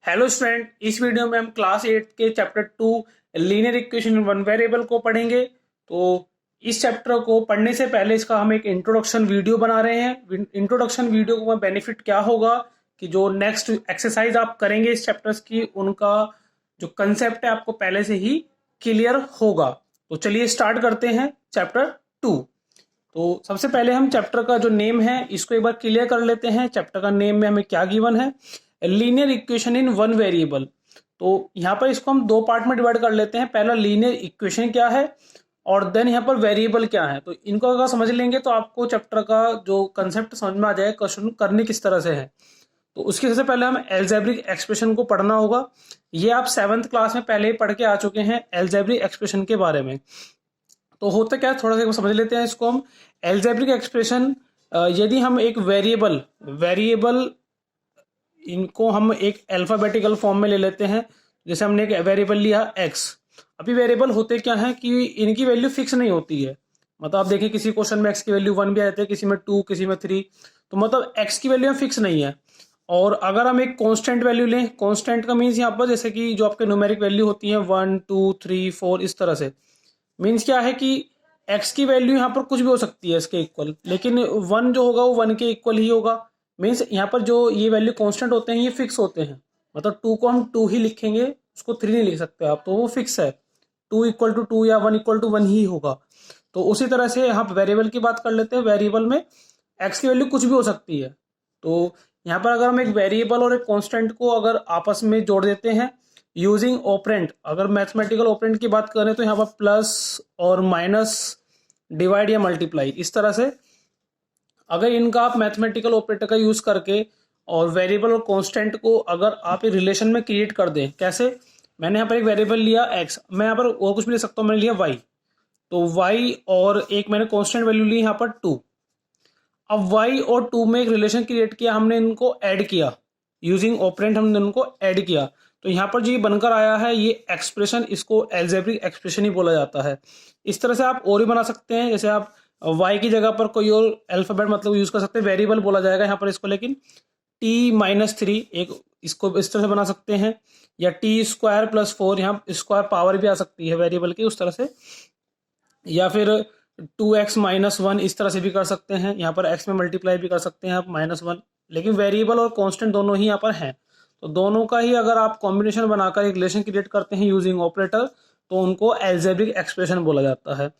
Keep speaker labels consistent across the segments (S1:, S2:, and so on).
S1: Hello student, इस video में हम क्लास 8 के chapter 2 linear equation in one variable को पढ़ेंगे। तो इस चैप्टर को पढ़ने से पहले इसका हम एक इंट्रोडक्शन वीडियो बना रहे हैं। इंट्रोडक्शन वीडियो का बेनिफिट क्या होगा कि जो नेक्स्ट एक्सरसाइज आप करेंगे इस चैप्टर्स की, उनका जो कंसेप्ट है आपको पहले से ही क्लियर होगा। तो चलिए स्टार्ट करते हैं चैप्टर 2। तो सबसे पहले हम चैप्टर का जो नेम है इसको एक बार क्लियर कर लेते हैं। चैप्टर का नेम में हमें क्या गिवन है, linear equation in one variable. तो यहाँ पर इसको हम दो पार्ट में डिवाइड कर लेते हैं। पहला लीनियर इक्वेशन क्या है और देन यहाँ पर वेरिएबल क्या है। तो इनको अगर समझ लेंगे तो आपको चैप्टर का जो कंसेप्ट समझ में आ जाएगा, क्वेश्चन करने किस तरह से है। तो उसके सबसे पहले हम एल्जेब्रिक एक्सप्रेशन को पढ़ना होगा। ये आप 7th क्लास में पहले ही पढ़ के आ चुके हैं एल्जेब्रिक एक्सप्रेशन के बारे में। तो होता क्या है, थोड़ा सा समझ लेते हैं इसको हम। एल्जेब्रिक एक्सप्रेशन, यदि हम एक वेरिएबल इनको हम एक अल्फाबेटिकल फॉर्म में ले लेते हैं। जैसे हमने एक वेरिएबल लिया x। अभी वेरिएबल होते क्या है कि इनकी वैल्यू फिक्स नहीं होती है। मतलब आप देखिए किसी क्वेश्चन में x की वैल्यू 1 भी आ जाती है, किसी में 2, किसी में 3। तो मतलब x की वैल्यू फिक्स नहीं है। और अगर हम एक कांस्टेंट वैल्यू लें, कांस्टेंट का मीन्स यहाँ पर जैसे कि जो आपके न्यूमेरिक वैल्यू होती है 1 2 3 4 इस तरह से। मीन्स क्या है कि x की वैल्यू यहाँ पर कुछ भी हो सकती है इसके इक्वल, लेकिन 1 जो होगा वो 1 के इक्वल ही होगा। मीन्स यहाँ पर जो ये वैल्यू कांस्टेंट होते हैं ये फिक्स होते हैं। मतलब 2 को हम 2 ही लिखेंगे, उसको 3 नहीं लिख सकते आप, तो वो फिक्स है। 2 इक्वल टू 2 या 1 इक्वल टू 1 ही होगा। तो उसी तरह से यहाँ वेरिएबल की बात कर लेते हैं। वेरिएबल में x की वैल्यू कुछ भी हो सकती है। तो यहाँ पर अगर हम एक वेरिएबल और एक कांस्टेंट को अगर आपस में जोड़ देते हैं यूजिंग ऑपरेंट, अगर मैथमेटिकल ऑपरेंट की बात करें तो यहाँ पर प्लस और माइनस, डिवाइड या मल्टीप्लाई, इस तरह से अगर इनका आप मैथमेटिकल ऑपरेटर का यूज करके और वेरिएबल और कांस्टेंट को अगर आप एक रिलेशन में क्रिएट कर दें। कैसे, मैंने यहाँ पर एक वेरिएबल लिया x, मैं यहाँ पर और कुछ भी ले सकता हूँ, मैंने लिया y। तो y और एक मैंने कांस्टेंट वैल्यू ली यहाँ पर 2। अब y और 2 में एक रिलेशन क्रिएट किया, हमने इनको ऐड किया यूजिंग ऑपरेंट, हमने उनको ऐड किया। तो यहाँ पर जो ये बनकर आया है ये एक्सप्रेशन, इसको एल्जेब्रिक एक्सप्रेशन ही बोला जाता है। इस तरह से आप और भी बना सकते हैं। जैसे आप y की जगह पर कोई और अल्फाबेट मतलब यूज कर सकते हैं, वेरिएबल बोला जाएगा यहाँ पर इसको, लेकिन t-3 एक इसको इस तरह से बना सकते हैं। या t² + 4, यहाँ स्क्वायर पावर भी आ सकती है वेरिएबल की उस तरह से। या फिर 2x-1 इस तरह से भी कर सकते हैं। यहाँ पर x में मल्टीप्लाई भी कर सकते हैं आप -1। लेकिन वेरिएबल और कांस्टेंट दोनों ही यहाँ पर हैं। तो दोनों का ही अगर आप कॉम्बिनेशन बनाकर एक रिलेशन क्रिएट करते हैं यूजिंग ऑपरेटर, तो उनको एल्जेब्रिक एक्सप्रेशन बोला जाता है।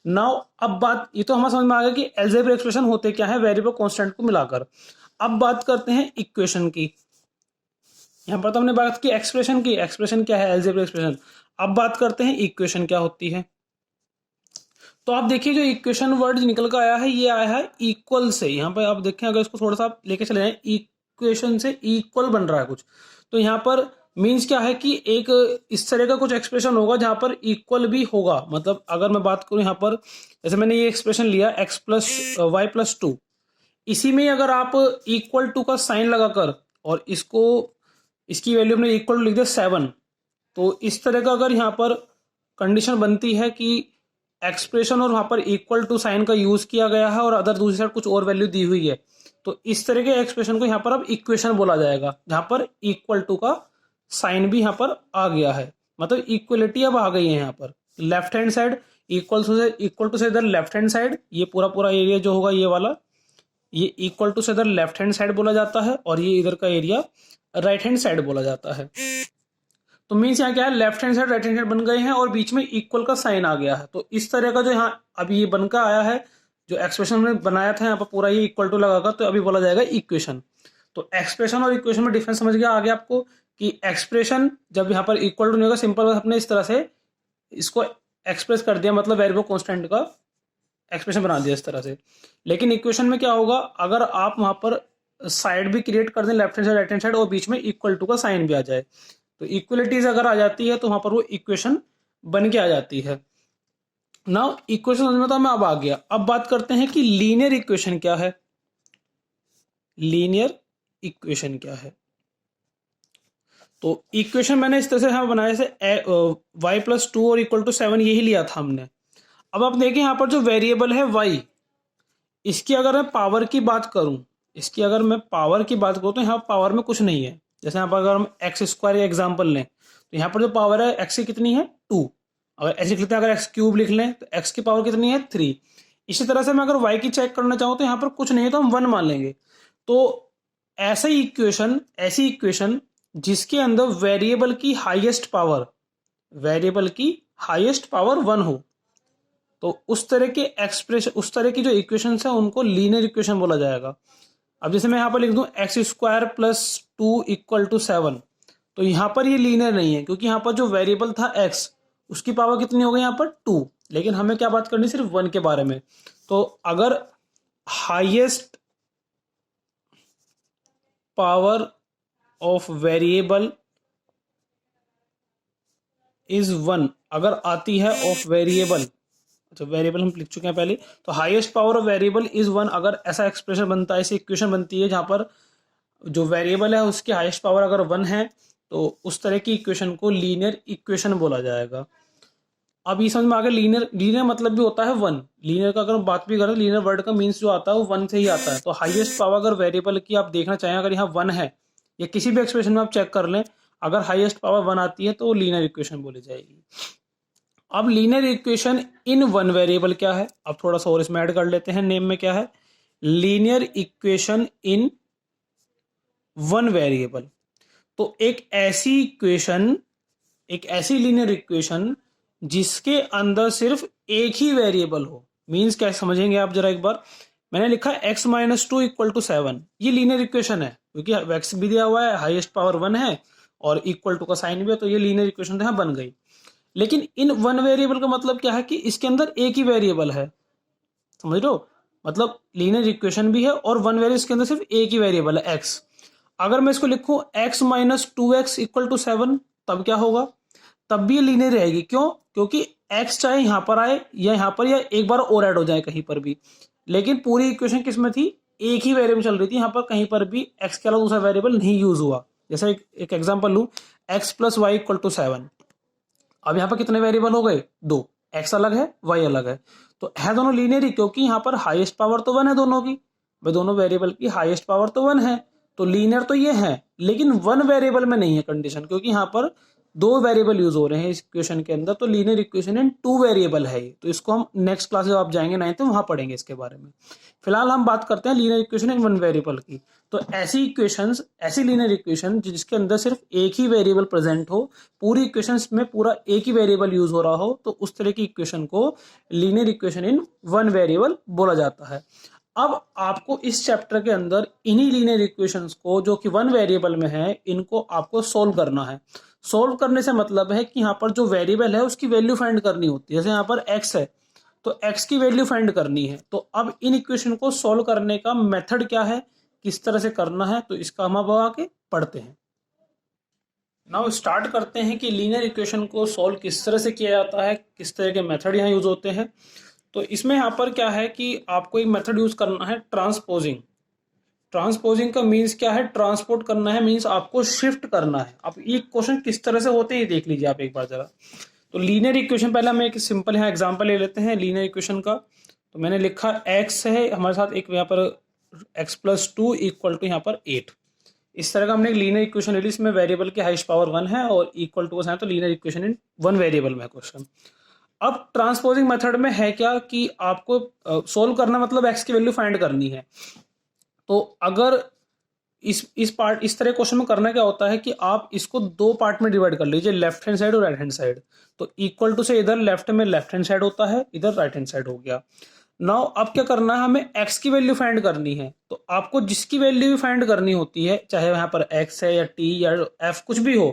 S1: नाउ अब बात, ये तो हमें समझ में आ गया कि एल्जेब्रिक एक्सप्रेशन होते क्या है वेरिएबल कांस्टेंट को मिलाकर। अब बात करते हैं इक्वेशन की। यहाँ पर तो हमने बात की एक्सप्रेशन की, एक्सप्रेशन क्या है एल्जेब्रिक एक्सप्रेशन। अब बात करते हैं इक्वेशन क्या होती है। तो आप देखिए जो इक्वेशन वर्ड निकल कर आया है ये आया है इक्वल से। यहाँ पर आप देखें, अगर इसको थोड़ा सा आप लेके चले जाएं, इक्वेशन से इक्वल बन रहा है कुछ। तो यहाँ पर मीन्स क्या है कि एक इस तरह का कुछ एक्सप्रेशन होगा जहां पर इक्वल भी होगा। मतलब अगर मैं बात करूं यहाँ पर, जैसे मैंने ये एक्सप्रेशन लिया x + y + 2, इसी में अगर आप इक्वल टू का साइन लगाकर और इसको, इसकी वैल्यू हमने इक्वल टू लिख दिया 7। तो इस तरह का अगर यहाँ पर कंडीशन बनती है कि एक्सप्रेशन और वहां पर इक्वल टू साइन का यूज किया गया है और अदर दूसरी साइड कुछ और वैल्यू दी हुई है, तो इस तरह के एक्सप्रेशन को यहाँ पर अब इक्वेशन बोला जाएगा, जहां पर इक्वल टू का साइन भी यहाँ पर आ गया है। मतलब इक्वलिटी अब आ गई है यहाँ पर। Left hand side equal to से इधर लेफ्ट हैंड साइड, ये पूरा एरिया जो होगा ये वाला, ये इक्वल टू से इधर लेफ्ट हैंड साइड बोला जाता है और ये इधर का एरिया राइट हैंड साइड बोला जाता है। तो मीन्स यहाँ क्या है, left hand side right hand side बन गए हैं और बीच में इक्वल का साइन आ गया है। तो इस तरह का जो यहाँ अभी ये बनकर आया है, जो एक्सप्रेशन में बनाया था यहाँ पर पूरा ये इक्वल टू लगाकर, तो अभी बोला जाएगा इक्वेशन। तो एक्सप्रेशन और इक्वेशन में डिफरेंस समझ गया आगे आपको कि एक्सप्रेशन जब यहाँ पर इक्वल टू नहीं होगा, सिंपल अपने इस तरह से इसको एक्सप्रेस कर दिया, मतलब वेरिएबल कांस्टेंट का एक्सप्रेशन बना दिया इस तरह से। लेकिन इक्वेशन में क्या होगा, अगर आप वहां पर साइड भी क्रिएट कर दें, left hand side right hand side, और बीच में इक्वल टू का साइन भी आ जाए, तो इक्वलिटीज अगर आ जाती है तो वहां पर वो इक्वेशन बन के आ जाती है। नाउ इक्वेशन समझ में तो मैं अब आ गया। अब बात करते हैं कि लीनियर इक्वेशन क्या है। लीनियर इक्वेशन क्या है, तो इक्वेशन मैंने इस तरह से यहाँ बनाया, जैसे y + 2 और इक्वल टू 7 यही लिया था हमने। अब आप देखिए यहाँ पर जो वेरिएबल है y, इसकी अगर मैं पावर की बात करूं, इसकी अगर मैं पावर की बात करूं तो यहाँ पावर में कुछ नहीं है। जैसे यहाँ पर अगर हम एक्स स्क्वायर एग्जाम्पल लें तो यहाँ पर जो पावर है एक्स की कितनी है 2। अगर ऐसे लिख लेते हैं, अगर एक्स क्यूब लिख लें तो एक्स की पावर कितनी है 3। इसी तरह से मैं अगर वाई की चेक करना चाहूँ तो यहाँ पर कुछ नहीं है तो हम 1 मान लेंगे। तो ऐसी इक्वेशन जिसके अंदर वेरिएबल की हाईएस्ट पावर 1 हो, तो उस तरह के एक्सप्रेशन, उस तरह की जो इक्वेशन है उनको लीनियर इक्वेशन बोला जाएगा। अब जैसे मैं यहाँ पर लिख दूं x square plus 2 equal to 7, तो यहाँ पर ये लीनियर नहीं है क्योंकि यहाँ पर जो वेरिएबल था एक्स उसकी पावर कितनी हो गई यहाँ पर 2, लेकिन हमें क्या बात करनी सिर्फ 1 के बारे में। तो अगर highest power of variable is 1 अगर आती है ऑफ वेरिएबल, अच्छा वेरिएबल हम लिख चुके हैं पहले, तो highest power of variable is 1 अगर ऐसा एक्सप्रेशन बनता है, ऐसी इक्वेशन बनती है जहां पर जो वेरिएबल है उसकी हाईएस्ट पावर अगर 1 है, तो उस तरह की इक्वेशन को लीनियर इक्वेशन बोला जाएगा। अब ये समझ में आ गया, लीनियर मतलब भी होता है 1। लीनियर का अगर हम बात भी करें, लीनियर वर्ड का मीन्स जो आता है वो 1 से ही आता है। तो हाईएस्ट पावर अगर वेरिएबल की आप देखना चाहें, अगर यहाँ 1 है या किसी भी एक्सप्रेशन में आप चेक कर लें, अगर हाईएस्ट पावर 1 आती है तो लीनियर इक्वेशन बोली जाएगी। अब लीनियर इक्वेशन इन 1 वेरिएबल क्या है, अब थोड़ा सा और इसमें ऐड कर लेते हैं, नेम में क्या है, लीनियर इक्वेशन इन 1 वेरिएबल। तो एक ऐसी लीनियर इक्वेशन जिसके अंदर सिर्फ एक ही वेरिएबल हो। मीन्स क्या समझेंगे आप जरा एक बार, मैंने लिखा x माइनस 2 इक्वल टू 7, ये लीनियर इक्वेशन है क्योंकि x भी दिया हुआ है, हाईएस्ट पावर 1 है और इक्वल टू का साइन भी है, तो ये लीनियर इक्वेशन यहाँ बन गई। लेकिन इन 1 वेरिएबल का मतलब क्या है कि इसके अंदर एक ही वेरिएबल है, समझ लो, मतलब लीनियर इक्वेशन भी है और 1 वेरिएबल के अंदर सिर्फ एक ही वेरिएबल है x। अगर मैं इसको लिखूं x minus 2x equal to 7, तब क्या होगा, तब भी ये लीनियर रहेगी। क्यों, क्योंकि x चाहे यहां पर आए या यहां पर या एक बार और ऐड हो जाए कहीं पर भी, लेकिन पूरी इक्वेशन किसमें थी, एक ही वेरिएबल चल रही थी, यहां पर कहीं पर भी x के अलावा दूसरा वेरिएबल नहीं यूज हुआ। जैसे एक एग्जांपल लूं, x plus y equal to 7, अब यहाँ पर कितने वेरिएबल हो गए, 2, x अलग है y अलग है, तो है दोनों लीनियर ही, क्योंकि यहाँ पर हाईएस्ट पावर तो 1 है दोनों की, भाई दोनों वेरिएबल की हाईएस्ट पावर तो 1 है, तो लीनियर तो ये है। लेकिन 1 वेरिएबल में नहीं है कंडीशन, क्योंकि यहाँ पर 2 वेरिएबल यूज हो रहे हैं इस इक्वेशन के अंदर, तो लीनियर इक्वेशन इन 2 वेरिएबल है। तो इसको हम नेक्स्ट क्लास जब आप जाएंगे 9th तो वहां पढ़ेंगे इसके बारे में। फिलहाल हम बात करते हैं लीनियर इक्वेशन इन 1 वेरिएबल की। तो ऐसी लीनियर इक्वेशन जिसके अंदर सिर्फ एक ही वेरिएबल प्रेजेंट हो, पूरी इक्वेशंस में पूरा एक ही वेरिएबल यूज हो रहा हो, तो उस तरह की इक्वेशन को लीनियर इक्वेशन इन 1 वेरिएबल बोला जाता है। अब आपको इस चैप्टर के अंदर इन्हीं लीनियर इक्वेशंस को जो कि 1 वेरिएबल में है, इनको आपको सोल्व करना है। सोल्व करने से मतलब है कि यहाँ पर जो वेरिएबल है उसकी वैल्यू फाइंड करनी होती है। जैसे यहाँ पर x है तो x की वैल्यू फाइंड करनी है। तो अब इन इक्वेशन को सोल्व करने का मेथड क्या है, किस तरह से करना है, तो इसका हम अब आके पढ़ते हैं। नाउ स्टार्ट करते हैं कि लीनियर इक्वेशन को सोल्व किस तरह से किया जाता है, किस तरह के मेथड यहाँ यूज होते हैं। तो इसमें यहाँ पर क्या है कि आपको एक मेथड यूज करना है, ट्रांसपोजिंग। ट्रांसपोजिंग का मीन्स क्या है, ट्रांसपोर्ट करना है, मीन्स आपको शिफ्ट करना है। अब ये क्वेश्चन किस तरह से होते हैं देख लीजिए आप एक बार जरा। तो लीनियर इक्वेशन, पहले हम एक सिंपल यहाँ एग्जांपल ले लेते हैं लीनियर इक्वेशन का। तो मैंने लिखा x है हमारे साथ, एक यहाँ पर x प्लस 2 इक्वल टू यहाँ पर 8। इस तरह का हमने एक लीनियर इक्वेशन ले ली, इसमें वेरिएबल की हाईएस्ट पावर 1 है और इक्वल टू है, तो लीनियर इक्वेशन इन 1 वेरिएबल में क्वेश्चन। अब ट्रांसपोजिंग मेथड में है क्या कि आपको सोल्व करना मतलब x की वैल्यू फाइंड करनी है। तो अगर इस तरह क्वेश्चन में करना क्या होता है कि आप इसको 2 पार्ट में डिवाइड कर लीजिए, लेफ्ट हैंड साइड और राइट हैंड साइड। तो इक्वल टू से इधर लेफ्ट में लेफ्ट हैंड साइड होता है, इधर राइट हैंड साइड हो गया। नाउ अब क्या करना है, हमें x की वैल्यू फाइंड करनी है। तो आपको जिसकी वैल्यू भी फाइंड करनी होती है, चाहे यहाँ पर x है या t या f कुछ भी हो,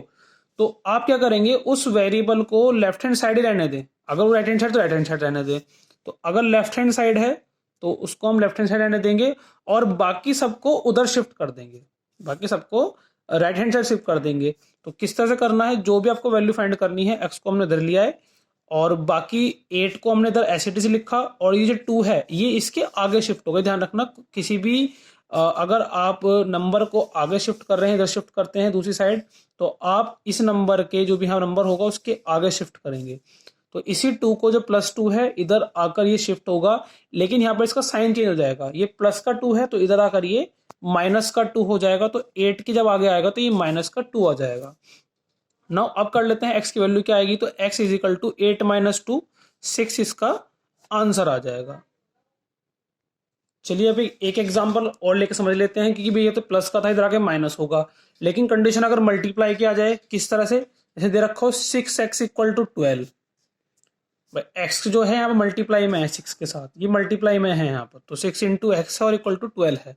S1: तो आप क्या करेंगे, उस वेरिएबल को लेफ्ट हैंड साइड ही रहने दें। अगर वो राइट हैंड साइड तो राइट हैंड साइड रहने दें। तो अगर लेफ्ट हैंड साइड है तो उसको हम लेफ्ट हैंड साइड रहने देंगे और बाकी सबको उधर शिफ्ट कर देंगे, बाकी सबको राइट हैंड साइड शिफ्ट कर देंगे। तो किस तरह से करना है, जो भी आपको वैल्यू फाइंड करनी है, x को हमने इधर लिया है और बाकी 8 को हमने इधर एस से लिखा, और ये जो 2 है ये इसके आगे शिफ्ट हो गए। ध्यान रखना, किसी भी अगर आप नंबर को आगे शिफ्ट कर रहे हैं, इधर शिफ्ट करते हैं दूसरी साइड, तो आप इस नंबर के जो भी यहाँ नंबर होगा उसके आगे शिफ्ट करेंगे। तो इसी 2 को जो +2 है इधर आकर ये शिफ्ट होगा, लेकिन यहाँ पर इसका साइन चेंज हो जाएगा। ये प्लस का 2 है तो इधर आकर ये माइनस का 2 हो जाएगा, तो 8 की जब आगे आएगा तो ये माइनस का 2 आ जाएगा। नाउ अब कर लेते हैं x की वैल्यू क्या आएगी, तो x is equal to 8 minus 2, 6 इसका आंसर आ जाएगा। चलिए अभी एक एग्जांपल और लेके समझ लेते हैं, क्योंकि भैया तो प्लस का था, इधर आके माइनस होगा, लेकिन कंडीशन अगर मल्टीप्लाई किया जाए किस तरह से, जैसे दे रखा हो 6x इक्वल टू 12, एक्स जो है यहाँ पर मल्टीप्लाई में है 6 के साथ, ये मल्टीप्लाई में है यहाँ पर, तो 6 इंटू एक्स है और इक्वल टू 12 है।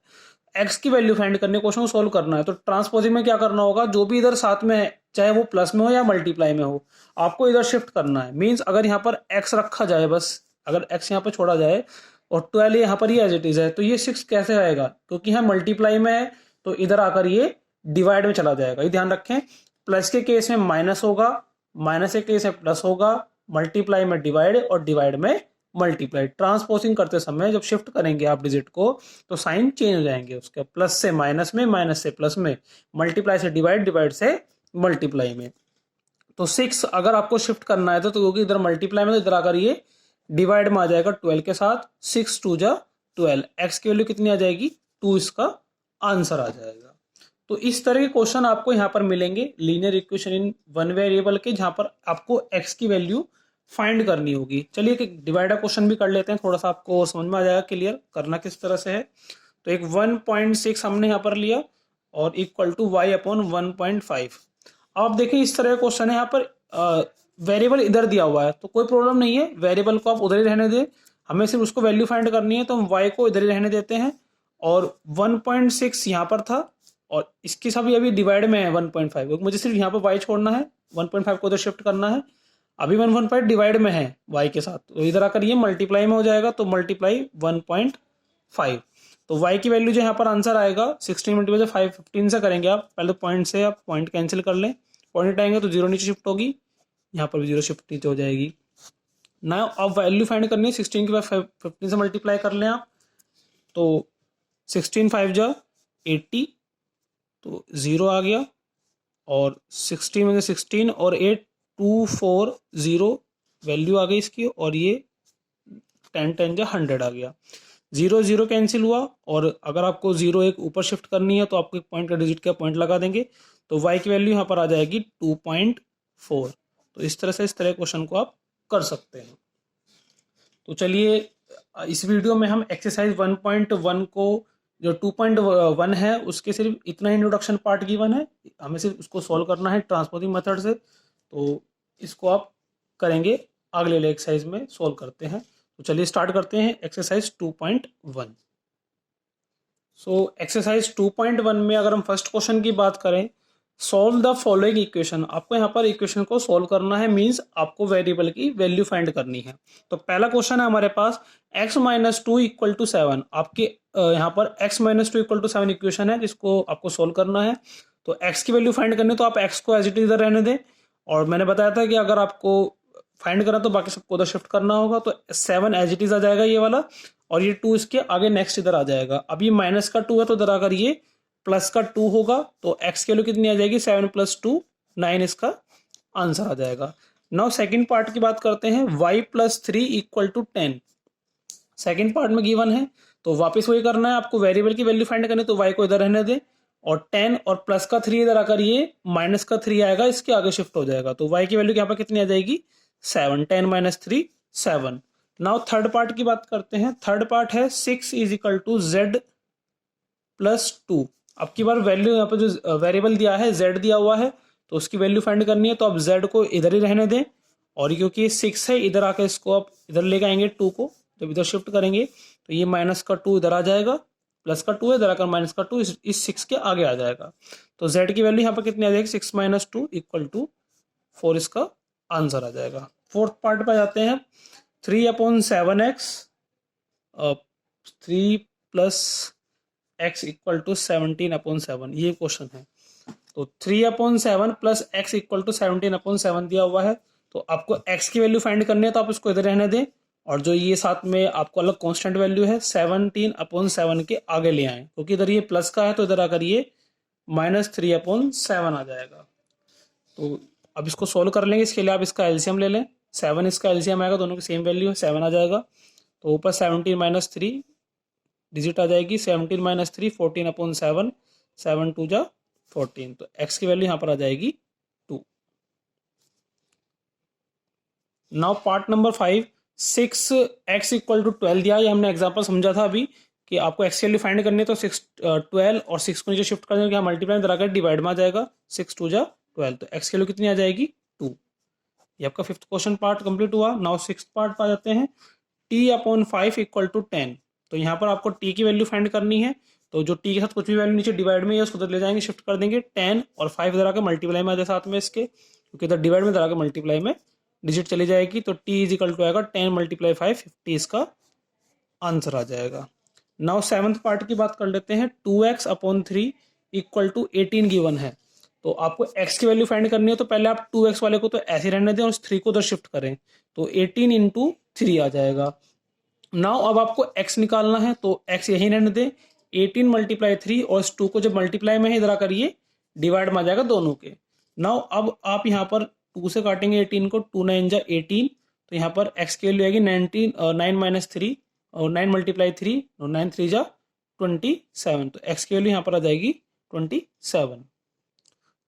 S1: एक्स की वैल्यू फाइंड करने क्वेश्चन को सोल्व करना है, तो ट्रांसपोजिंग में क्या करना होगा, जो भी इधर साथ में है चाहे वो प्लस में हो या मल्टीप्लाई में हो, आपको इधर शिफ्ट करना है। मीन्स अगर यहाँ पर एक्स रखा जाए, बस अगर एक्स यहाँ पर छोड़ा जाए और 12 यहाँ पर ही एज इट इज है, तो ये 6 कैसे आएगा, क्योंकि यहाँ मल्टीप्लाई में है तो इधर आकर ये डिवाइड में चला जाएगा। ये ध्यान रखें, प्लस के केस में माइनस होगा, माइनस के केस में प्लस होगा, मल्टीप्लाई में डिवाइड और डिवाइड में मल्टीप्लाई। ट्रांसपोजिंग करते समय जब शिफ्ट करेंगे आप डिजिट को तो साइन चेंज हो जाएंगे उसके, प्लस से माइनस में, माइनस से प्लस में, मल्टीप्लाई से डिवाइड, डिवाइड से मल्टीप्लाई में। तो 6 अगर आपको शिफ्ट करना है तो क्योंकि इधर मल्टीप्लाई में, तो इधर आकर ये डिवाइड में आ जाएगा 12 के साथ, 6 2 जा 12, एक्स की वैल्यू कितनी आ जाएगी 2, इसका आंसर आ जाएगा। तो इस तरह के क्वेश्चन आपको यहाँ पर मिलेंगे linear equation in one variable के, जहां पर आपको एक्स की वैल्यू फाइंड करनी होगी। चलिए एक डिवाइडर क्वेश्चन भी कर लेते हैं, थोड़ा सा आपको समझ में आ जाएगा क्लियर करना किस तरह से है। तो एक 1.6 हमने यहाँ पर लिया और इक्वल टू y अपॉन 1.5। आप देखें इस तरह का क्वेश्चन है, यहाँ पर वेरिएबल इधर दिया हुआ है तो कोई प्रॉब्लम नहीं है, वेरिएबल को आप उधर ही रहने दें, हमें सिर्फ उसको वैल्यू फाइंड करनी है, तो हम y को इधर ही रहने देते हैं। और 1.6 यहाँ पर था और इसके साथ अभी डिवाइड में है 1.5, मुझे सिर्फ यहाँ पर y छोड़ना है, 1.5 को उधर शिफ्ट करना है। अभी 1.5 डिवाइड में है y के साथ, तो इधर आकर ये मल्टीप्लाई में हो जाएगा, तो मल्टीप्लाई 1.5। तो y की वैल्यू जो यहाँ पर आंसर आएगा 16 मल्टीप्लाई 5, 15 से करेंगे आप, पहले तो पॉइंट से आप पॉइंट कैंसिल कर लें, पॉइंट हटाएंगे तो 0 नीचे शिफ्ट होगी, यहाँ पर भी 0 शिफ्ट नीचे हो जाएगी ना। अब वैल्यू फाइंड करनी है, 16 के बाद 15 से मल्टीप्लाई कर लें आप, तो 16 5 जा 80, तो 0 आ गया, और 16 में 16 और 8 240 वैल्यू आ गई इसकी, और ये 10 10 जा 100 आ गया, 0 0 कैंसिल हुआ। और अगर आपको 0 एक ऊपर शिफ्ट करनी है तो आपको एक पॉइंट का डिजिट का पॉइंट लगा देंगे, तो y की वैल्यू यहाँ पर आ जाएगी 2.4। तो इस तरह से इस तरह क्वेश्चन को आप कर सकते हैं। तो चलिए इस वीडियो में हम एक्सरसाइज 1.1 को, जो 2.1 है उसके सिर्फ इतना इंट्रोडक्शन पार्ट गिवन है, हमें सिर्फ उसको सॉल्व करना है ट्रांसपोजिंग मेथड से। तो इसको आप करेंगे अगले एक्सरसाइज में सॉल्व करते हैं। तो चलिए स्टार्ट करते हैं एक्सरसाइज 2.1। सो एक्सरसाइज 2.1 में अगर हम फर्स्ट क्वेश्चन की बात करें, सॉल्व द फॉलोइंग इक्वेशन, आपको यहाँ पर इक्वेशन को सॉल्व करना है, मींस आपको वेरिएबल की वैल्यू फाइंड करनी है। तो पहला क्वेश्चन है हमारे पास x माइनस 2 इक्वल टू 7, आपके यहाँ पर x minus 2 equal to 7 equation है जिसको आपको सॉल्व करना है। तो x की वैल्यू फाइंड करनी है, तो आप x को एज इट इज इधर रहने दें, और मैंने बताया था कि अगर आपको फाइंड करा तो बाकी सबको उधर शिफ्ट करना होगा, तो 7 एज इट इज आ जाएगा ये वाला, और ये 2 इसके आगे नेक्स्ट इधर आ जाएगा। अब ये माइनस का 2 है तो इधर आकर ये प्लस का 2 होगा, तो x की वैल्यू कितनी आ जाएगी 7 प्लस 2 9, इसका आंसर आ जाएगा। नाउ सेकंड पार्ट की बात करते हैं, y plus 3 equal to 10, second part में गिवन है, तो वापस वही करना है, आपको वेरिएबल की वैल्यू फाइंड करनी है, तो y को इधर रहने दें, और 10 और प्लस का 3 इधर आकर ये माइनस का 3 आएगा, इसके आगे शिफ्ट हो जाएगा, तो y की वैल्यू यहाँ पर कितनी आ जाएगी 7, 10 माइनस 3 7। नाउ थर्ड पार्ट की बात करते हैं, थर्ड पार्ट है 6 is equal to z plus 2। अब की बार वैल्यू यहाँ पर जो वेरिएबल दिया है z दिया हुआ है, तो उसकी वैल्यू फाइंड करनी है, तो आप z को इधर ही रहने दें, और क्योंकि ये 6 है इधर आकर इसको आप इधर लेके आएंगे 2 को, जब इधर शिफ्ट करेंगे तो ये माइनस का 2 इधर आ जाएगा, प्लस का 2 है इधर आकर माइनस का 2 इस 6 के आगे आ जाएगा, तो z की वैल्यू यहाँ पर कितनी आ जाएगी 6 माइनस 2 इक्वल टू 4, इसका आंसर आ जाएगा। फोर्थ पार्ट पर जाते हैं, 3/7x 3 plus x equal to 17/7, ये क्वेश्चन है। तो 3/7 प्लस x इक्वल टू 17/7 दिया हुआ है, तो आपको x की वैल्यू फाइंड करनी है, तो आप इसको इधर रहने दें, और जो ये साथ में आपको अलग कांस्टेंट वैल्यू है 17/7 के आगे ले आए, क्योंकि इधर ये प्लस का है तो इधर आकर ये -3/7 आ जाएगा। तो अब इसको सोल्व कर लेंगे, इसके लिए आप इसका एलसीएम ले लें, 7 इसका एलसीएम आएगा, दोनों की सेम वैल्यू है 7 आ जाएगा, तो ऊपर 17 माइनस 3 डिजिट आ जाएगी 17 माइनस 3 14 अपॉन 7, 7 2 जा 14, तो x की वैल्यू यहाँ पर आ जाएगी 2। Now part number 5, 6x equal to 12 दिया, ये हमने एग्जांपल समझा था अभी कि आपको x की वैल्यू फाइंड करनी है, तो 6 12 और 6 को नीचे शिफ्ट कर देंगे, मल्टीप्लाई कराकर डिवाइड में आ जाएगा, 6 2 जा 12, तो x की वैल्यू कितनी आ जाएगी 2। ये आपका फिफ्थ क्वेश्चन पार्ट कंप्लीट हुआ। नाउ सिक्स्थ पार्ट आ जाते हैं, t अपॉन 5 इक्वल टू 10, तो यहाँ पर आपको t की वैल्यू फाइंड करनी है, तो जो t के साथ कुछ भी वैल्यू नीचे डिवाइड में है उसको उधर ले जाएंगे, शिफ्ट कर देंगे, 10 और 5 इधर आकर मल्टीप्लाई में आ जाए साथ में इसके, क्योंकि इधर डिवाइड में इधर आकर मल्टीप्लाई में डिजिट चली जाएगी, तो t इज इक्वल टू आएगा 10 मल्टीप्लाई 5, 50 इसका आंसर आ जाएगा। नाउ सेवंथ पार्ट की बात कर लेते हैं, 2x upon 3 equal to 18 given है, तो आपको x की वैल्यू फाइंड करनी है, तो पहले आप 2x वाले को तो ऐसे रहने दें और उस 3 को उधर शिफ्ट करें, तो 18 इंटू 3 आ जाएगा। नाउ अब आपको x निकालना है, तो x यही रहने दें, 18 मल्टीप्लाई 3 और इस 2 को जब मल्टीप्लाई में है इधर करिए, डिवाइड में आ जाएगा दोनों के। नाउ अब आप यहाँ पर 2 से काटेंगे 18 को, 2 9 जा 18, तो यहाँ पर x की वैल्यू आएगी 9 माइनस 3 और 9 मल्टीप्लाई 3 और 9 3 जा 27, तो x की वैल्यू यहाँ पर आ जाएगी 27।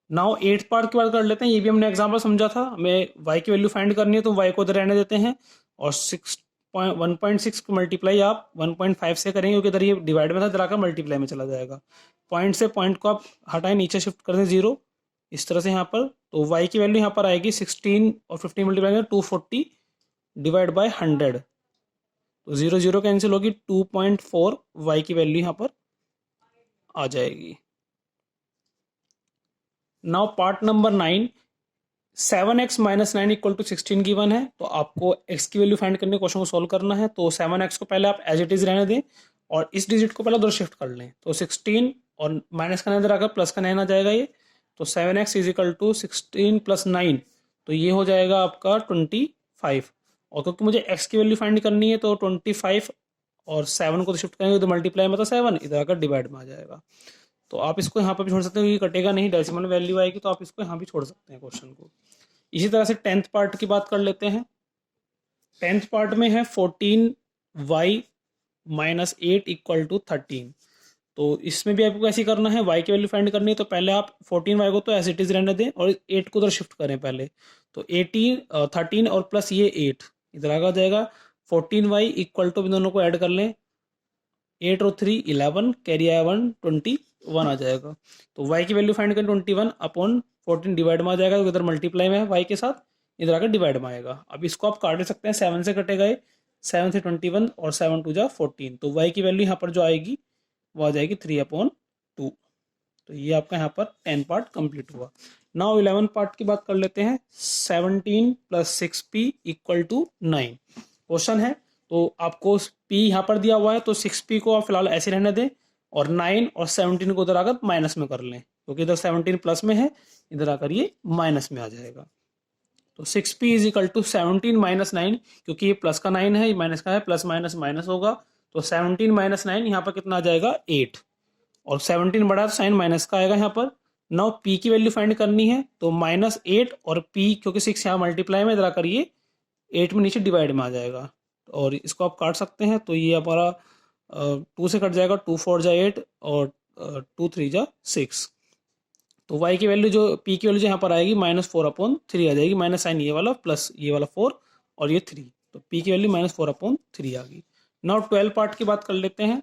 S1: नाउ 8th पार्ट की बात कर लेते हैं, ये भी हमने एग्जांपल समझा था, हमें y की वैल्यू फाइंड करनी है, तो y को उधर रहने देते हैं और 1.6 को मल्टीप्लाई आप 1.5 से करेंगे, क्योंकि इधर ये डिवाइड में था, इधर आकर मल्टीप्लाई में चला जाएगा, पॉइंट से पॉइंट को आप हटाएं, नीचे शिफ्ट कर दें 0, इस तरह से यहाँ पर, तो y की वैल्यू यहाँ पर आएगी 16 और 15 मल्टीप्लाई करें 240 डिवाइड बाय 100, तो 0 0 कैंसिल होगी, 2.4 y की वैल्यू यहाँ पर आ जाएगी। Now part number 9, 7x minus 9 equal to 16 given है, तो आपको x की वैल्यू फाइंड करने क्वेश्चन को सॉल्व करना है, तो 7x को पहले आप एज इट इज रहने दें और इस डिजिट को पहले उधर शिफ्ट कर लें, तो 16 और माइनस का 9 इधर आकर प्लस का 9 आ जाएगा ये, तो 7x is equal to 16 plus 9, तो ये हो जाएगा आपका 25, और क्योंकि मुझे x की वैल्यू फाइंड करनी है, तो 25 और 7 को तो शिफ्ट करेंगे, तो मल्टीप्लाई में तो 7 इधर आकर डिवाइड में आ जाएगा, तो आप इसको यहाँ पर भी छोड़ सकते हो, ये कटेगा नहीं, डेसिमल वैल्यू आएगी, तो आप इसको यहाँ भी छोड़ सकते हैं क्वेश्चन को। इसी तरह से 10th पार्ट की बात कर लेते हैं, 10th पार्ट में है 14y माइनस 8 इक्वल टू 13, तो इसमें भी आपको कैसे करना है, y की वैल्यू फाइंड करनी है, तो पहले आप 14y को तो एज इट इज रहने दें और 8 को उधर शिफ्ट करें पहले, तो 13 और प्लस ये 8 इधर आ जाएगा, 14y इक्वल टू दोनों को ऐड कर लें, 8 और 3 11, कैरी आया 1 21 आ जाएगा, तो y की वैल्यू फाइंड करें 21 अपॉन 14 डिवाइड में आ जाएगा, तो इधर मल्टीप्लाई में है y के साथ, इधर आकर डिवाइड में आएगा। अब इसको आप काट सकते हैं, 7 से कटेगा ये, 7 से 21 और 7 2 जा 14, तो y की वैल्यू यहाँ पर जो आएगी वो आ जाएगी 3/2, तो ये आपका यहाँ पर 10 पार्ट कंप्लीट हुआ। नाउ 11 पार्ट की बात कर लेते हैं, 17 plus 6p equal to 9 question है, तो आपको p यहाँ पर दिया हुआ है, तो 6p को आप फिलहाल ऐसे रहने दें और 9 और 17 को उधर आकर माइनस में कर लें, क्योंकि इधर 17 प्लस में है, इधर आकर ये माइनस में आ जाएगा, तो 6p is equal to 17 minus 9, क्योंकि ये प्लस का 9 है, ये माइनस का है, प्लस माइनस माइनस होगा, तो 17 माइनस 9 यहाँ पर कितना आ जाएगा 8, और 17 बड़ा तो साइन माइनस का आएगा यहाँ पर। नाउ p की वैल्यू फाइंड करनी है, तो -8 और p, क्योंकि 6 यहाँ मल्टीप्लाई में, इधर करिए 8 में नीचे डिवाइड में आ जाएगा, और इसको आप काट सकते हैं, तो ये हमारा 2 से कट जाएगा, 2 4 जा 8 और 2 3 जा 6, तो y की वैल्यू जो p की वैल्यू जो यहाँ पर आएगी -4/3 आ जाएगी, माइनस साइन ये वाला प्लस ये वाला 4 और ये 3, तो p की वैल्यू -4/3 आ गई। नाउ 12 पार्ट की बात कर लेते हैं।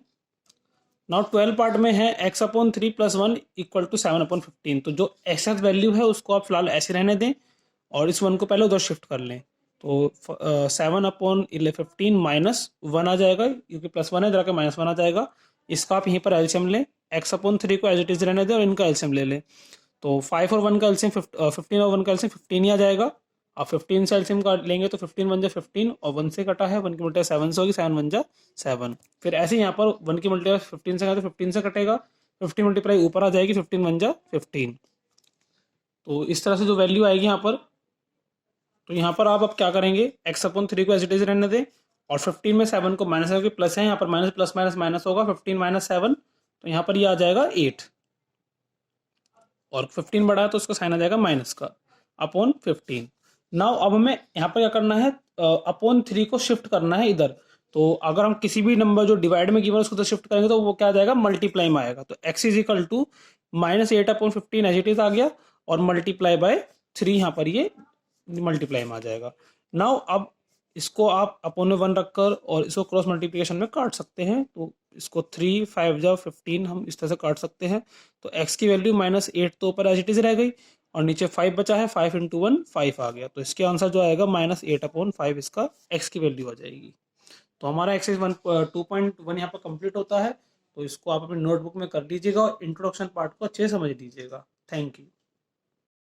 S1: नाउ 12 पार्ट में है x/3 + 1 इक्वल टू 7/15, तो जो x वैल्यू है उसको आप फिलहाल ऐसे रहने दें और इस 1 को पहले उधर शिफ्ट कर लें, तो 7/15 माइनस 1 आ जाएगा, क्योंकि +1 है, इधर आकर -1 आ जाएगा, इसका आप यहीं पर एलसीएम लें, x/3 को एज इट इज रहने दें और इनका एलसीएम ले लें, तो 5 और 1 का एलसीएम 15 और 1 का एलसीएम 15 ही आ जाएगा। आप 15 से एलसीएम का लेंगे तो 15 1 जा 15 और 1 से कटा है, 1 की मल्टीप्लाई 7 से होगी, 7 1 जा 7, फिर ऐसे यहाँ पर 1 की मल्टीप्लाई 15 से तो 15 से कटेगा, 15 मल्टीप्लाई ऊपर आ जाएगी, 15 1 जा 15, तो इस तरह से जो वैल्यू आएगी यहाँ पर, तो यहाँ पर आप अब क्या करेंगे, x/3 को एज इट इज रहने दें और 15 में 7 को माइनस करके प्लस है, यहाँ पर माइनस प्लस माइनस माइनस होगा, 15 माइनस 7, तो यहाँ पर ये आ जाएगा 8, और 15 बड़ा है तो उसका साइन आ जाएगा माइनस का अपॉन 15। नाउ अब हमें यहाँ पर क्या करना है, अपॉन 3 को शिफ्ट करना है इधर, तो अगर हम किसी भी नंबर जो डिवाइड में गिवन उसको तो शिफ्ट करेंगे तो वो क्या आ जाएगा, मल्टीप्लाई में आएगा। तो x is equal to -8/15 as it is आ गया, और मल्टीप्लाई बाय 3 यहाँ पर ये मल्टीप्लाई में आ जाएगा। नाउ अब इसको आप अपॉन में 1 रखकर और इसको क्रॉस मल्टीप्लिकेशन में काट सकते हैं। तो इसको 3 5 जा 15 हम इस तरह से काट सकते हैं। तो x की वैल्यू -8 तो ऊपर एज इट इज रह गई, और नीचे 5 बचा है, 5 × 1 5 आ गया। तो इसके आंसर जो आएगा -8/5 इसका x की वैल्यू आ जाएगी। तो हमारा एक्सरसाइज 2.1 यहाँ पर कंप्लीट होता है। तो इसको आप अपनी नोटबुक में कर लीजिएगा और इंट्रोडक्शन पार्ट को अच्छे से समझ लीजिएगा। Thank you.